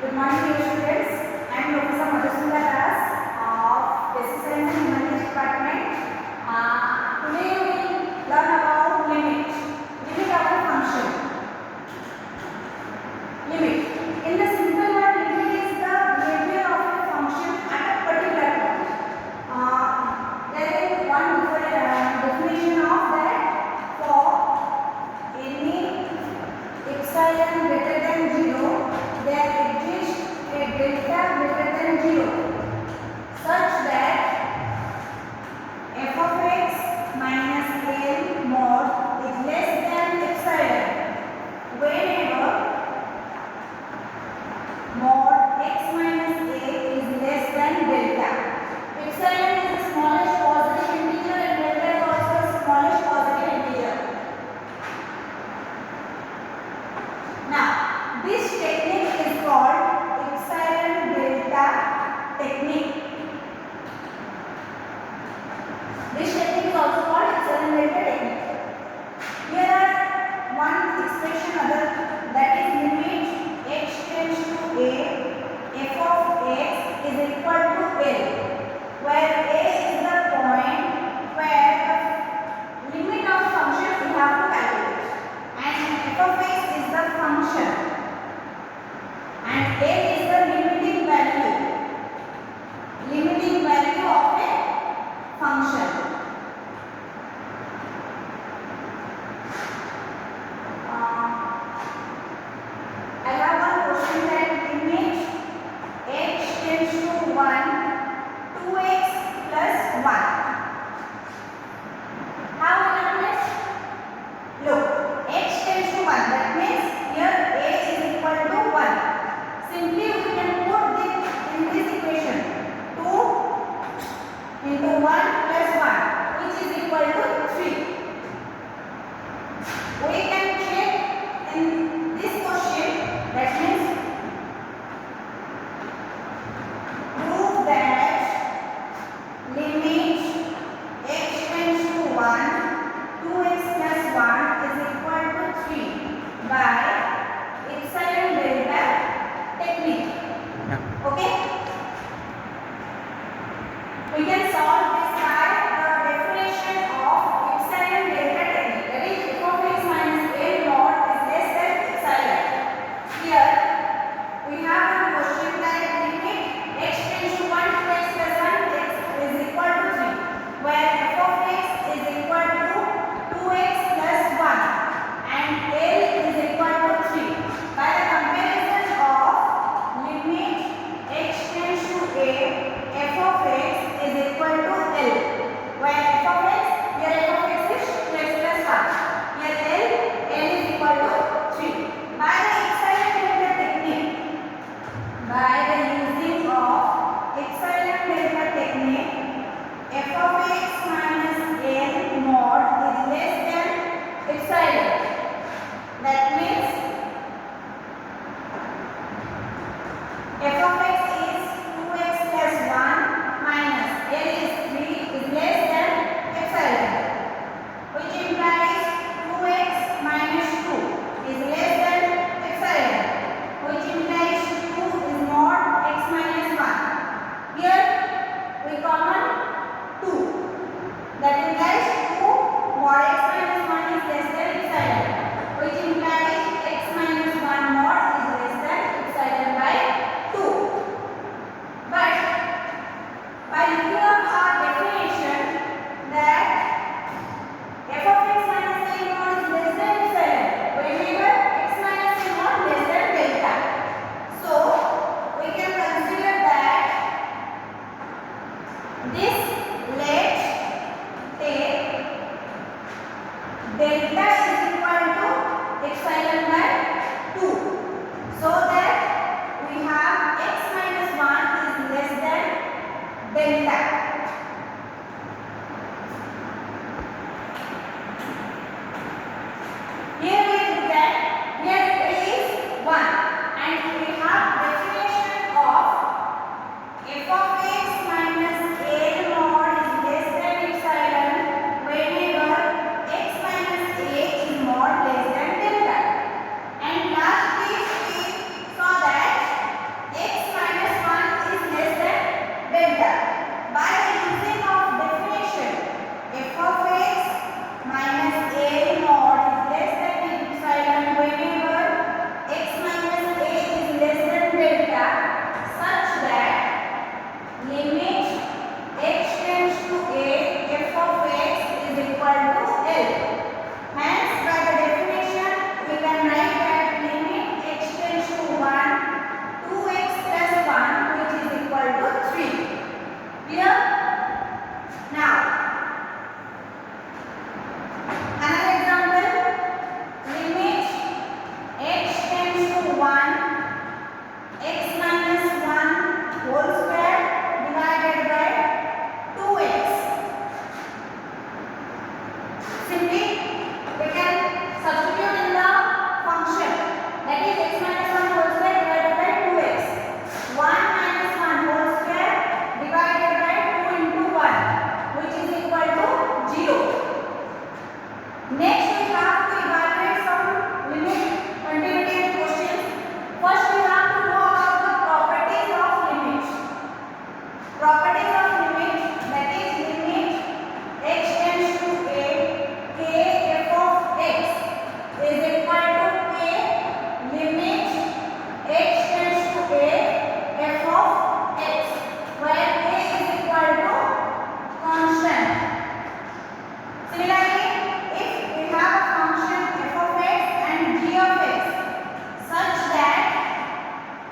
Good morning, dear students. I am Prof Madhusmita class of Basic Science and Humanities Department. Today we will learn about limit. Limit of a function. Limit. In the simple word, limit is the behavior of a function at a particular point. There is one definition of that. For any epsilon greater than 0, there exists a delta greater than 0 such that f of x minus l mod is less than epsilon whenever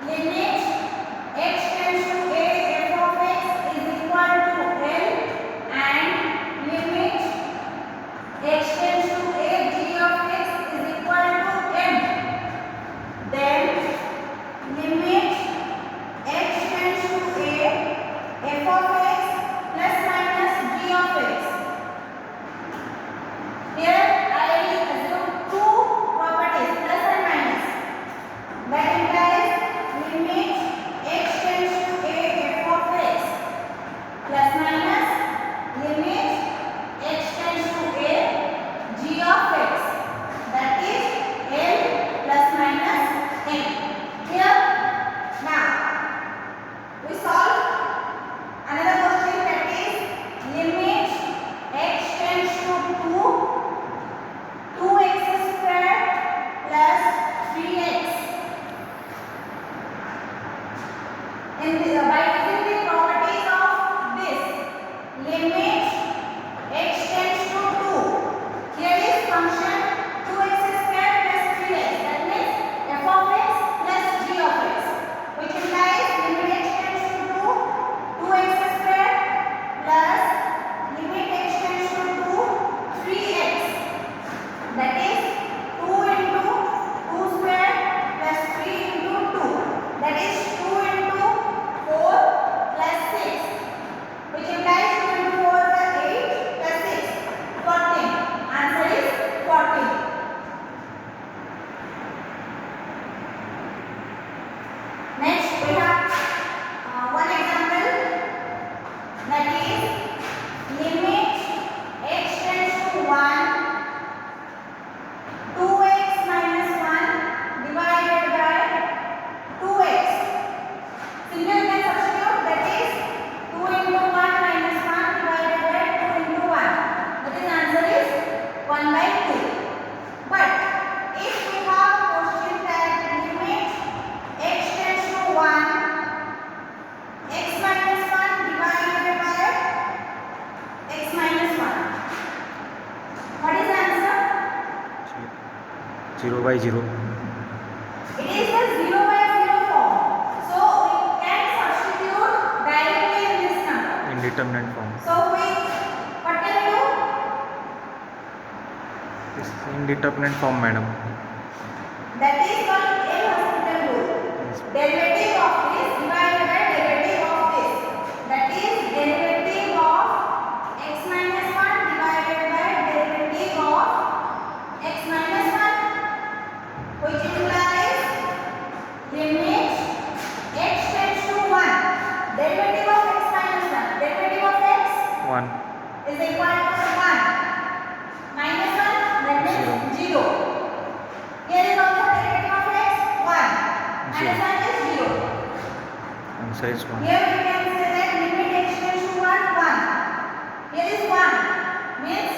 limit x tends to a f of x is equal to L and limit x tends to a g of x is equal to M. Then limit x tends to a f of x plus minus g of x. Here I assume two properties plus and minus. That implies limit x tends to a f of x plus minus limit x tends to a g of x. That is L plus minus M. Here now we solve another question, that is limit x tends to 2x square plus 3x. By using the properties of this limit x tends to 2. Here is function 2x square plus 3x. That means f of x plus g of x, which implies limit x tends to 2x square plus limit x tends to 3x. That is 2 into 2 square plus 3 into 2. That is 2 into 4 plus 6, which implies 2 into 4 plus 8 plus 6, 14. Answer is 14. Next we have one example, that is limit x tends to 1, 2x minus 1 divided by 2x. Simply you can substitute, that is 2 into 1 minus 1 divided by 2 into 1. That is answer is 1 by 2. But if we have a question that limit x tends to 1, x minus 1 divided by x minus 1. What is the answer? 0 by 0. It is the 0 by 0 form. So we can substitute directly in this number. Indeterminate form. So what can we do? This is indeterminate form, madam. That is called L-Hospital rule. Derivative of this divided by derivative of this. That is derivative of x minus 1 divided by derivative of x minus 1, which implies limit x tends to 1. Derivative of x minus 1. Derivative of x 1. is equal to 1. Minus 1, that means 0. Here is also derivative of x 1. Minus 1 is 0. Answer is 1. Here we can say that limit x tends to 1, 1. Here is 1. Means